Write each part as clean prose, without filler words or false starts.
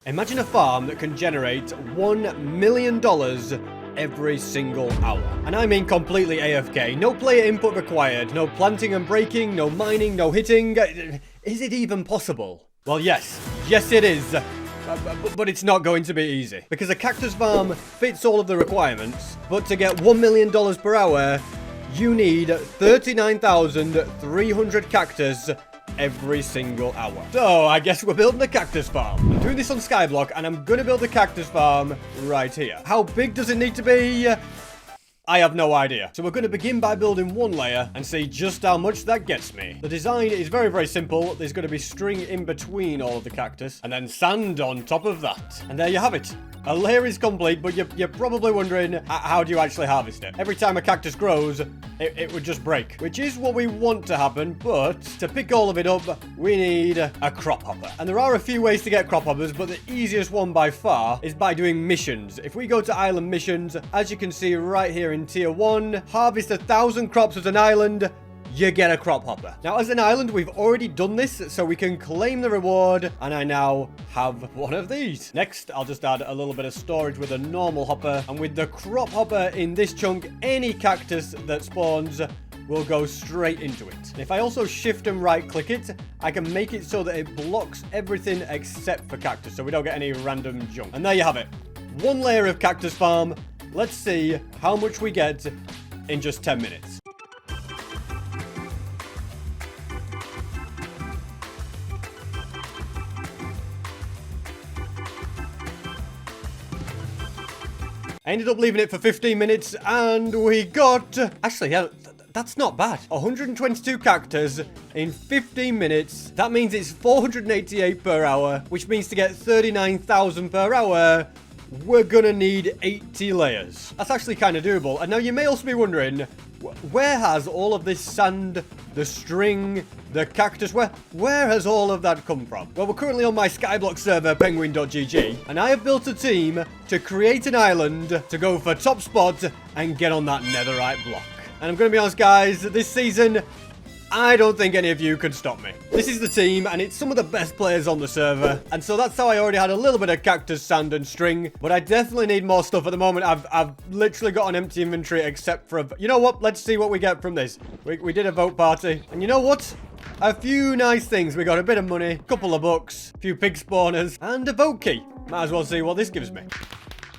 Imagine a farm that can generate $1 million every single hour. And I mean completely AFK. No player input required. No planting and breaking. No mining. No hitting. Is it even possible? Well, yes. Yes, it is. But it's not going to be easy. Because a cactus farm fits all of the requirements. But to get $1 million per hour, you need 39,300 cactus every single hour. So I guess we're building a cactus farm. I'm doing this on Skyblock, and I'm gonna build a cactus farm right here. How big does it need to be? I have no idea. So we're going to begin by building one layer and see just how much that gets me. The design is very, very simple. There's going to be string in between all of the cactus and then sand on top of that. And there you have it. A layer is complete, but you're probably wondering, how do you actually harvest it? Every time a cactus grows, it would just break, which is what we want to happen. But to pick all of it up, we need a crop hopper. And there are a few ways to get crop hoppers, but the easiest one by far is by doing missions. If we go to island missions, as you can see right here in tier 1, harvest 1,000 crops as an island, you get a crop hopper. Now, as an island, we've already done this, so we can claim the reward, and I now have one of these. Next, I'll just add a little bit of storage with a normal hopper, and with the crop hopper in this chunk, any cactus that spawns will go straight into it. And if I also shift and right click it, I can make it so that it blocks everything except for cactus, so we don't get any random junk. And there you have it. One layer of cactus farm. Let's see how much we get in just 10 minutes. I ended up leaving it for 15 minutes and we got... Actually, yeah, that's not bad. 122 cactus in 15 minutes. That means it's 488 per hour, which means to get 39,000 per hour, we're gonna need 80 layers. That's actually kind of doable. And now you may also be wondering, where has all of this sand, the string, the cactus, where has all of that come from? Well, we're currently on my Skyblock server, penguin.gg, and I have built a team to create an island to go for top spot and get on that netherite block. And I'm gonna be honest, guys, this season, I don't think any of you could stop me. This is the team, and it's some of the best players on the server. And so that's how I already had a little bit of cactus, sand, and string. But I definitely need more stuff at the moment. I've literally got an empty inventory except for you know what? Let's see what we get from this. We did a vote party. And you know what? A few nice things. We got a bit of money, a couple of books, a few pig spawners, and a vote key. Might as well see what this gives me.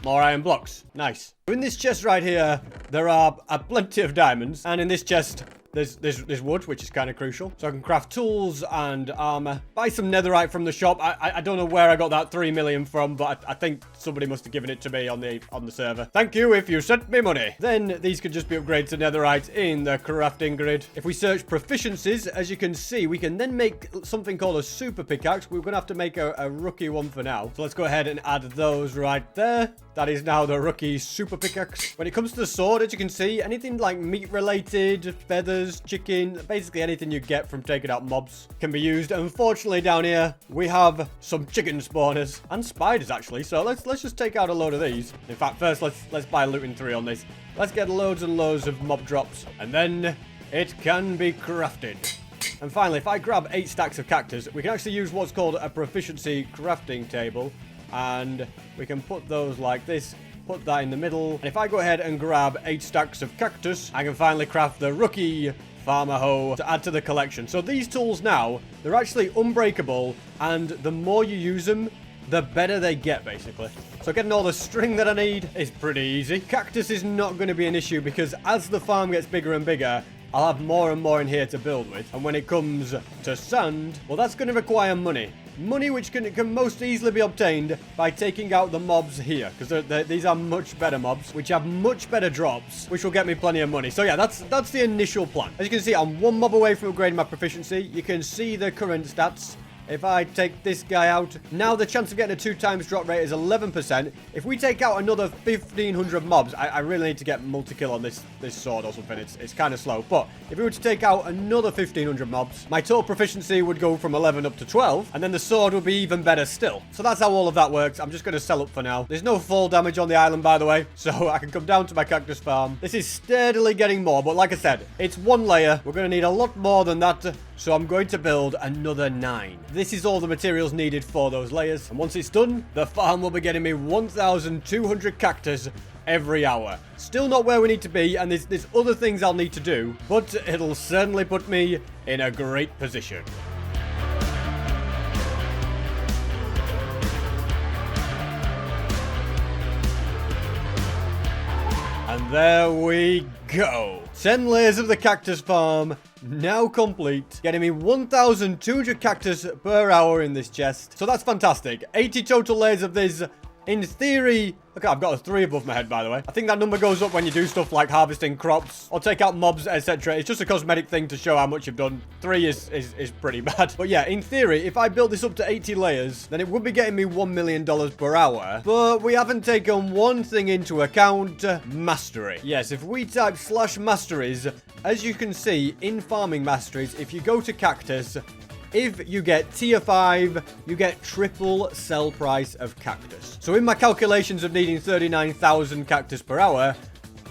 More iron blocks. Nice. In this chest right here, there are plenty of diamonds. And in this chest, there's wood, which is kind of crucial. So I can craft tools and armor. Buy some netherite from the shop. I don't know where I got that 3 million from, but I think somebody must have given it to me on the server. Thank you if you sent me money. Then these could just be upgraded to netherite in the crafting grid. If we search proficiencies, as you can see, we can then make something called a super pickaxe. We're going to have to make a rookie one for now. So let's go ahead and add those right there. That is now the rookie super pickaxe. When it comes to the sword, as you can see, anything like meat related, feathers, chicken, basically anything you get from taking out mobs can be used. Unfortunately, down here, we have some chicken spawners and spiders, actually. So let's just take out a load of these. In fact, first, let's buy looting 3 on this. Let's get loads and loads of mob drops, and then it can be crafted. And finally, if I grab 8 stacks of cactus, we can actually use what's called a proficiency crafting table. And we can put those like this, put that in the middle. And if I go ahead and grab 8 stacks of cactus, I can finally craft the rookie farmer hoe to add to the collection. So these tools now, they're actually unbreakable, and the more you use them, the better they get, basically. So getting all the string that I need is pretty easy. Cactus is not going to be an issue because as the farm gets bigger and bigger, I'll have more and more in here to build with. And when it comes to sand, well, that's going to require money. Money which can most easily be obtained by taking out the mobs here. Because these are much better mobs, which have much better drops, which will get me plenty of money. So yeah, that's the initial plan. As you can see, I'm 1 mob away from upgrading my proficiency. You can see the current stats. If I take this guy out, now the chance of getting a 2 times drop rate is 11%. If we take out another 1,500 mobs, I really need to get multi-kill on this sword or something. It's kind of slow. But if we were to take out another 1,500 mobs, my total proficiency would go from 11 up to 12. And then the sword would be even better still. So that's how all of that works. I'm just going to sell up for now. There's no fall damage on the island, by the way. So I can come down to my cactus farm. This is steadily getting more. But like I said, it's 1 layer. We're going to need a lot more than that. So I'm going to build another 9. this is all the materials needed for those layers. And once it's done, the farm will be getting me 1,200 cactus every hour. Still not where we need to be, and there's other things I'll need to do, but it'll certainly put me in a great position. And there we go. 10 layers of the cactus farm now complete, getting me 1,200 cactus per hour in this chest. So that's fantastic. 80 total layers of this. In theory, okay, I've got a 3 above my head, by the way. I think that number goes up when you do stuff like harvesting crops or take out mobs, etc. It's just a cosmetic thing to show how much you've done. 3 is pretty bad. But yeah, in theory, if I built this up to 80 layers, then it would be getting me $1 million per hour. But we haven't taken one thing into account: mastery. Yes, if we type /masteries, as you can see in farming masteries, if you go to cactus, if you get tier 5, you get triple sell price of cactus. So in my calculations of needing 39,000 cactus per hour,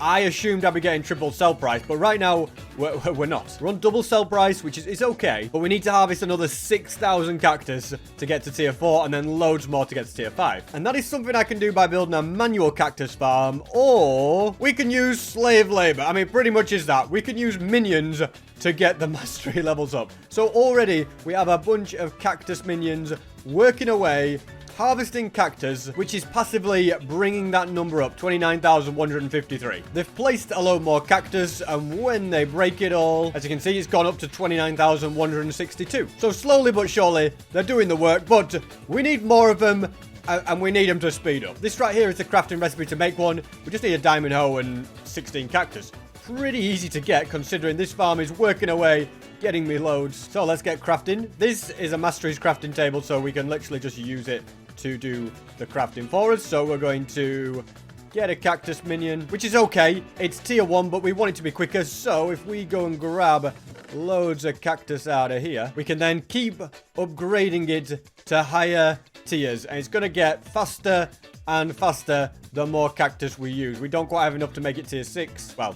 I assumed I'd be getting triple sell price, but right now, we're not. We're on double sell price, which is okay, but we need to harvest another 6,000 cactus to get to tier 4, and then loads more to get to tier 5. And that is something I can do by building a manual cactus farm, or we can use slave labor. I mean, pretty much is that. We can use minions to get the mastery levels up. So already, we have a bunch of cactus minions working away, harvesting cactus, which is passively bringing that number up, 29,153. They've placed a load more cactus, and when they break it all, as you can see, it's gone up to 29,162. So slowly but surely, they're doing the work, but we need more of them, and we need them to speed up. This right here is the crafting recipe to make one. We just need a diamond hoe and 16 cactus. Pretty easy to get, considering this farm is working away, getting me loads. So let's get crafting. This is a masteries crafting table, so we can literally just use it to do the crafting for us. So we're going to get a cactus minion, which is okay. It's tier 1, but we want it to be quicker. So if we go and grab loads of cactus out of here, we can then keep upgrading it to higher tiers, and it's going to get faster and faster the more cactus we use. We don't quite have enough to make it tier 6. Well,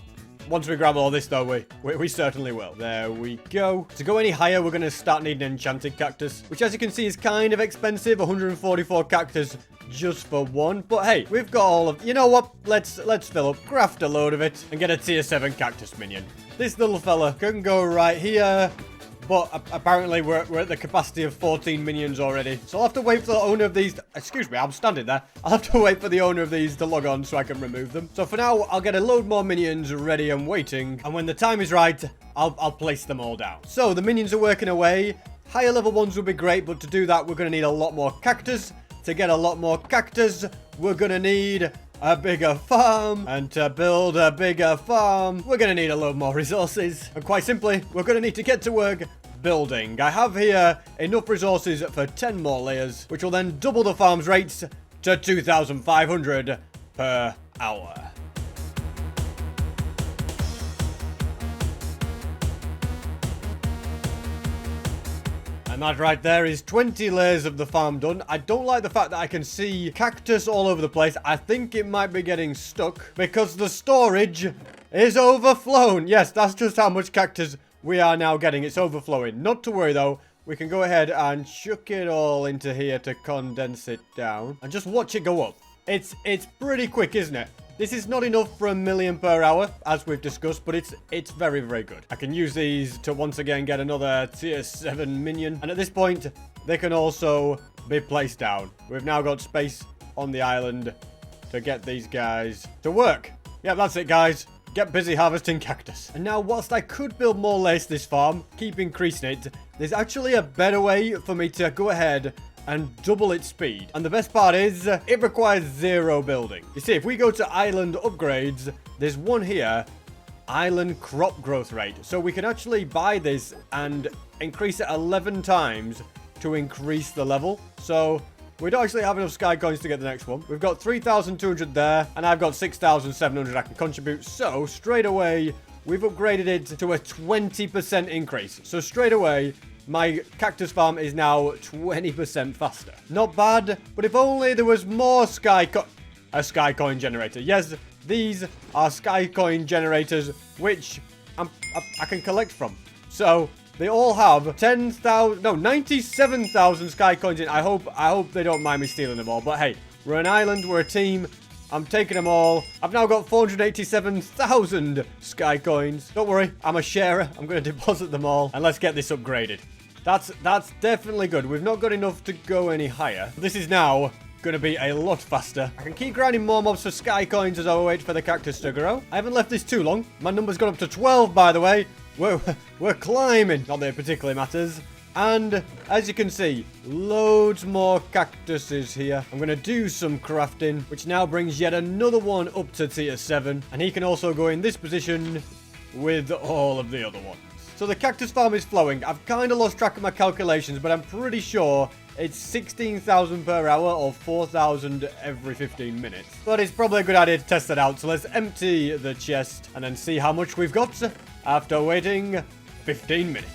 once we grab all this, though, we certainly will. There we go. To go any higher, we're going to start needing enchanted cactus, which, as you can see, is kind of expensive. 144 cactus just for one. But hey, we've got all of... You know what? Let's fill up, craft a load of it, and get a tier 7 cactus minion. This little fella can go right here. But apparently we're at the capacity of 14 minions already. So I'll have to wait for the owner of these... Excuse me, I'm standing there. I'll have to wait for the owner of these to log on so I can remove them. So for now, I'll get a load more minions ready and waiting. And when the time is right, I'll place them all down. So the minions are working away. Higher level ones would be great, but to do that, we're going to need a lot more cactus. To get a lot more cactus, we're going to need a bigger farm, and to build a bigger farm, we're going to need a lot more resources. And quite simply, we're going to need to get to work building. I have here enough resources for 10 more layers, which will then double the farm's rates to 2,500 per hour. And that right there is 20 layers of the farm done. I don't like the fact that I can see cactus all over the place. I think it might be getting stuck because the storage is overflown. Yes, that's just how much cactus we are now getting. It's overflowing. Not to worry though. We can go ahead and chuck it all into here to condense it down and just watch it go up. It's pretty quick, isn't it? This is not enough for 1 million per hour, as we've discussed, but it's very, very good. I can use these to once again get another tier 7 minion. And at this point, they can also be placed down. We've now got space on the island to get these guys to work. Yeah, that's it, guys. Get busy harvesting cactus. And now, whilst I could build more layers to this farm, keep increasing it, there's actually a better way for me to go ahead and double its speed. And the best part is, it requires 0 building. You see, if we go to island upgrades, there's one here, island crop growth rate. So we can actually buy this and increase it 11 times to increase the level. So we don't actually have enough sky coins to get the next one. We've got 3,200 there, and I've got 6,700 I can contribute. So straight away, we've upgraded it to a 20% increase. So straight away, my cactus farm is now 20% faster. Not bad, but if only there was more a sky coin generator. Yes, these are sky coin generators, which I can collect from. So They all have 10,000, no, 97,000 sky coins in. I hope they don't mind me stealing them all. But hey, we're an island, we're a team. I'm taking them all. I've now got 487,000 sky coins. Don't worry, I'm a sharer. I'm going to deposit them all. And let's get this upgraded. That's definitely good. We've not got enough to go any higher. This is now going to be a lot faster. I can keep grinding more mobs for sky coins as I wait for the cactus to grow. I haven't left this too long. My number's gone up to 12, by the way. We're climbing. Not that it particularly matters. And as you can see, loads more cactuses here. I'm going to do some crafting, which now brings yet another one up to tier 7. And he can also go in this position with all of the other ones. So the cactus farm is flowing. I've kind of lost track of my calculations, but I'm pretty sure it's 16,000 per hour or 4,000 every 15 minutes. But it's probably a good idea to test that out. So let's empty the chest and then see how much we've got after waiting 15 minutes.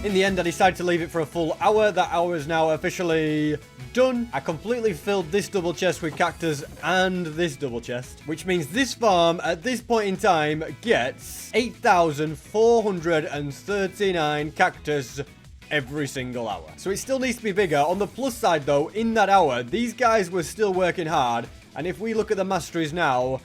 In the end, I decided to leave it for a full hour. That hour is now officially done. I completely filled this double chest with cactus and this double chest, which means this farm at this point in time gets 8,439 cactus every single hour. So it still needs to be bigger. On the plus side though, in that hour, these guys were still working hard. And if we look at the masteries now,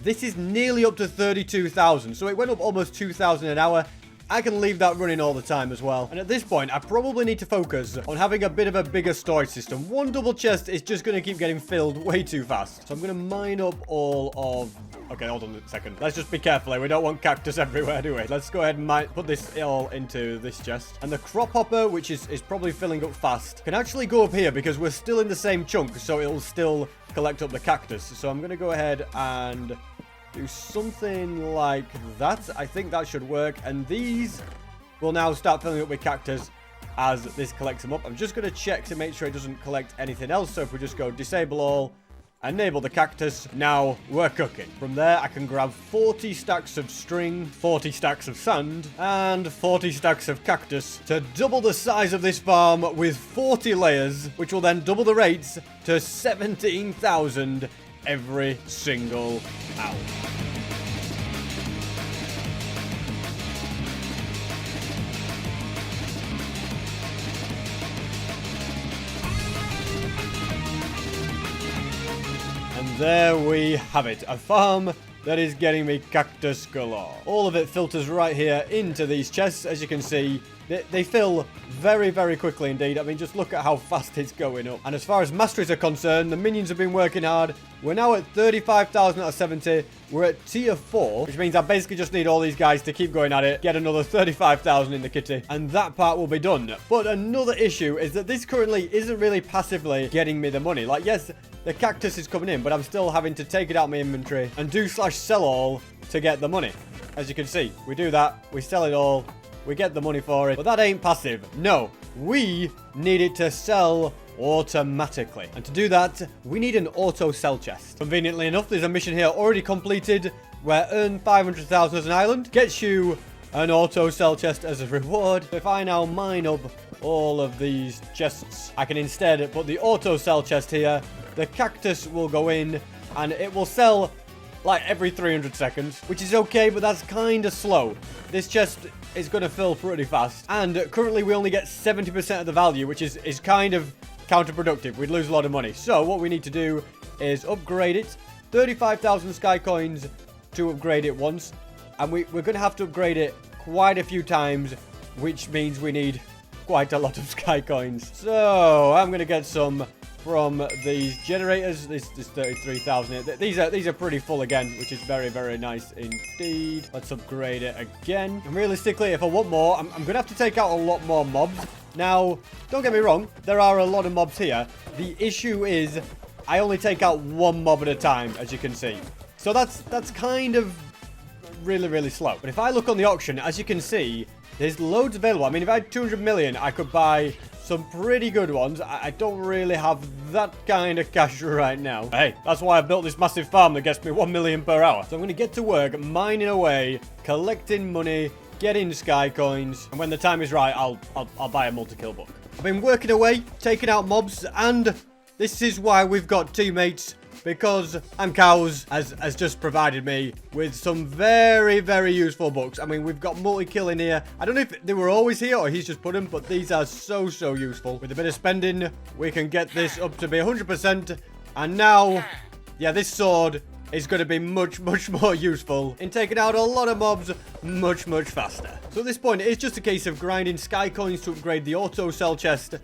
this is nearly up to 32,000. So it went up almost 2,000 an hour. I can leave that running all the time as well. And at this point, I probably need to focus on having a bit of a bigger storage system. One double chest is just going to keep getting filled way too fast. So I'm going to mine up all of... Okay, hold on a second. Let's just be careful here. We don't want cactus everywhere, do we? Let's go ahead and put this all into this chest. And the crop hopper, which is probably filling up fast, can actually go up here because we're still in the same chunk. So it'll still collect up the cactus. So I'm going to go ahead and do something like that. I think that should work. And these will now start filling up with cactus as this collects them up. I'm just going to check to make sure it doesn't collect anything else. So if we just go disable all, enable the cactus, now we're cooking. From there, I can grab 40 stacks of string, 40 stacks of sand, and 40 stacks of cactus to double the size of this farm with 40 layers, which will then double the rates to 17,000 every single hour. And there we have it, a farm that is getting me cactus galore. All of it filters right here into these chests. As you can see, they fill very, very quickly indeed. I mean, just look at how fast it's going up. And as far as masteries are concerned, the minions have been working hard. We're now at 35,000 out of 70. We're at tier 4, which means I basically just need all these guys to keep going at it, get another 35,000 in the kitty, and that part will be done. But another issue is that this currently isn't really passively getting me the money. Like, yes, the cactus is coming in, but I'm still having to take it out of my inventory and do/sell all to get the money. As you can see, we do that, we sell it all, we get the money for it, but that ain't passive. No, we need it to sell automatically. And to do that, we need an auto sell chest. Conveniently enough, there's a mission here already completed where earn 500,000 as an island gets you an auto sell chest as a reward. If I now mine up all of these chests, I can instead put the auto sell chest here. The cactus will go in and it will sell like every 300 seconds, which is okay, but that's kind of slow. This chest is going to fill pretty fast. And currently we only get 70% of the value, which is kind of counterproductive. We'd lose a lot of money. So what we need to do is upgrade it. 35,000 sky coins to upgrade it once. And we're going to have to upgrade it quite a few times, which means we need quite a lot of sky coins. So I'm going to get some from these generators. This 33,000. These are pretty full again, which is very, very nice indeed. Let's upgrade it again. And realistically, if I want more, I'm going to have to take out a lot more mobs. Now, don't get me wrong, there are a lot of mobs here. The issue is I only take out one mob at a time, as you can see. So that's kind of really, really slow. But if I look on the auction, as you can see, there's loads available. I mean, if I had 200 million, I could buy some pretty good ones. I don't really have that kind of cash right now. Hey, that's why I built this massive farm that gets me 1 million per hour. So I'm going to get to work, mining away, collecting money, getting sky coins, and when the time is right, I'll buy a multi-kill book. I've been working away, taking out mobs, and This is why we've got teammates, because Cows has just provided me with some very, very useful books. I mean, we've got multi-kill in here. I don't know if they were always here or he's just put them, but these are so, so useful. With a bit of spending, we can get this up to be 100%. And now, yeah, this sword is going to be much, much more useful in taking out a lot of mobs much, much faster. So at this point, it's just a case of grinding sky coins to upgrade the auto sell chest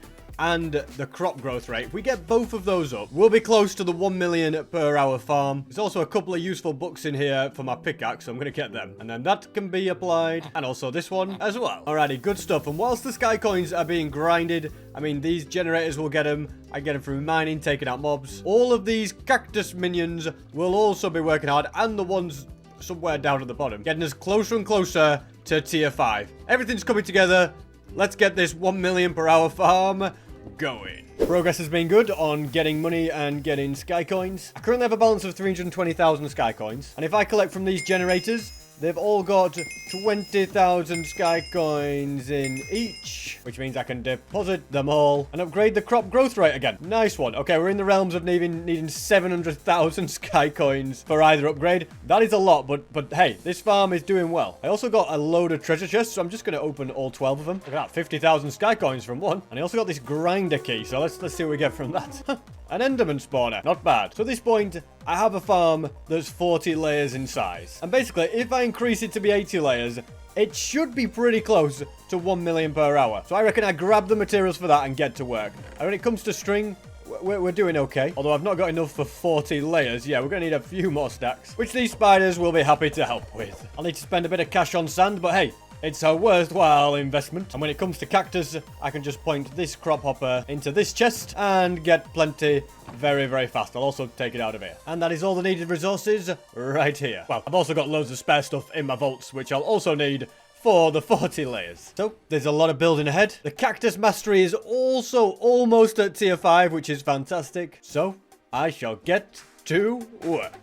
and the crop growth rate. If we get both of those up, we'll be close to the 1 million per hour farm. There's also a couple of useful books in here for my pickaxe, so I'm going to get them. And then that can be applied, and also this one as well. Alrighty, good stuff. And whilst the sky coins are being grinded, I mean, these generators will get them. I get them through mining, taking out mobs. All of these cactus minions will also be working hard, and the ones somewhere down at the bottom, getting us closer and closer to tier 5. Everything's coming together. Let's get this 1 million per hour farm going. Progress has been good on getting money and getting sky coins. I currently have a balance of 320,000 sky coins. And if I collect from these generators, they've all got 20,000 sky coins in each, which means I can deposit them all and upgrade the crop growth rate again. Nice one. Okay, we're in the realms of needing 700,000 sky coins for either upgrade. That is a lot, but hey, this farm is doing well. I also got a load of treasure chests, so I'm just going to open all 12 of them. Look at that, 50,000 sky coins from one. And I also got this grinder key, so let's see what we get from that. An Enderman spawner. Not bad. So at this point, I have a farm that's 40 layers in size. And basically, if I increase it to be 80 layers, it should be pretty close to 1 million per hour. So I reckon I grab the materials for that and get to work. And when it comes to string, we're doing okay. Although I've not got enough for 40 layers. Yeah, we're going to need a few more stacks, which these spiders will be happy to help with. I'll need to spend a bit of cash on sand, but hey, it's a worthwhile investment. And when it comes to cactus, I can just point this crop hopper into this chest and get plenty very, very fast. I'll also take it out of here. And that is all the needed resources right here. Well, I've also got loads of spare stuff in my vaults, which I'll also need for the 40 layers. So there's a lot of building ahead. The cactus mastery is also almost at tier 5, which is fantastic. So I shall get to work.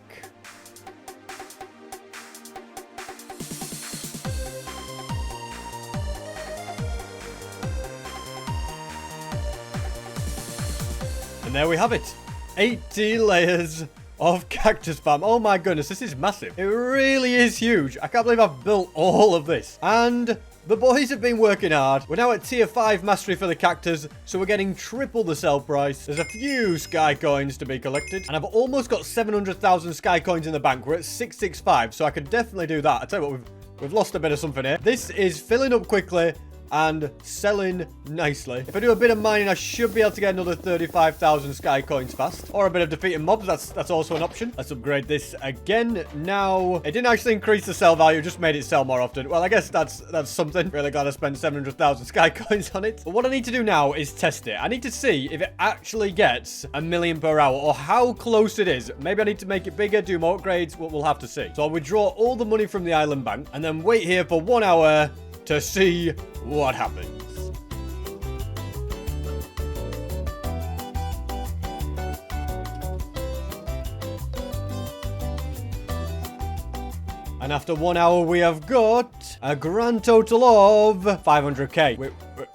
And there we have it. 80 layers of cactus farm. Oh my goodness, this is massive. It really is huge. I can't believe I've built all of this. And the boys have been working hard. We're now at tier 5 mastery for the cactus, so we're getting triple the sell price. There's a few sky coins to be collected. And I've almost got 700,000 sky coins in the bank. We're at 665, so I could definitely do that. I tell you what, we've lost a bit of something here. This is filling up quickly and selling nicely. If I do a bit of mining, I should be able to get another 35,000 sky coins fast. Or a bit of defeating mobs, that's also an option. Let's upgrade this again. Now, it didn't actually increase the sell value, just made it sell more often. Well, I guess that's something. Really glad I spent 700,000 sky coins on it. But what I need to do now is test it. I need to see if it actually gets 1 million per hour or how close it is. Maybe I need to make it bigger, do more upgrades. We'll have to see. So I'll withdraw all the money from the island bank and then wait here for 1 hour to see what happens. And after 1 hour, we have got a grand total of 500k,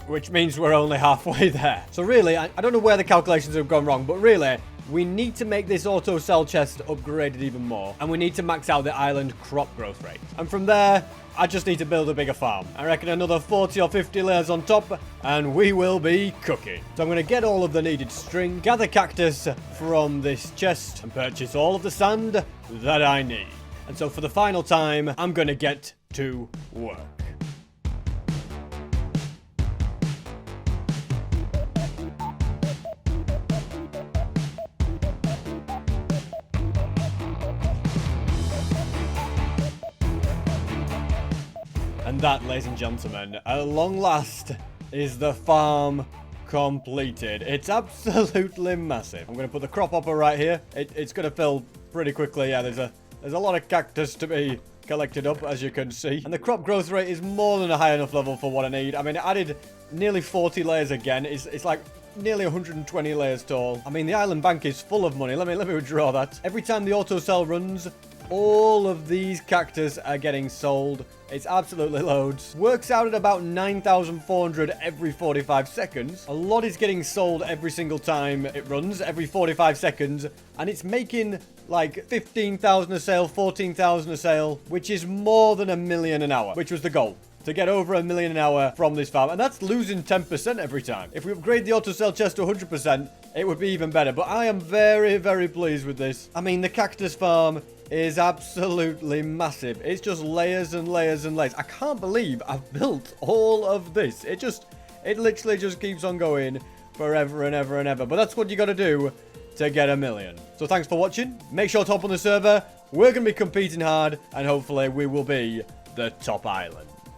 which means we're only halfway there. So really, I don't know where the calculations have gone wrong, but really, we need to make this auto sell chest upgraded even more. And we need to max out the island crop growth rate. And from there, I just need to build a bigger farm. I reckon another 40 or 50 layers on top, and we will be cooking. So I'm going to get all of the needed string, gather cactus from this chest, and purchase all of the sand that I need. And so for the final time, I'm going to get to work. And that, ladies and gentlemen, at long last, is the farm completed. It's absolutely massive. I'm going to put the crop hopper right here. It's going to fill pretty quickly. Yeah, there's a lot of cactus to be collected up, as you can see. And the crop growth rate is more than a high enough level for what I need. I mean, it added nearly 40 layers again. It's like nearly 120 layers tall. I mean, the island bank is full of money. Let me withdraw that. Every time the auto sell runs, all of these cactus are getting sold. It's absolutely loads. Works out at about 9,400 every 45 seconds. A lot is getting sold every single time it runs, every 45 seconds. And it's making like 15,000 a sale, 14,000 a sale, which is more than 1 million an hour, which was the goal. To get over 1 million an hour from this farm. And that's losing 10% every time. If we upgrade the auto sell chest to 100%, it would be even better. But I am very, very pleased with this. I mean, the cactus farm is absolutely massive. It's just layers and layers and layers. I can't believe I've built all of this. It literally just keeps on going forever and ever and ever. But that's what you got to do to get 1 million. So thanks for watching. Make sure to hop on the server. We're going to be competing hard, and hopefully we will be the top island.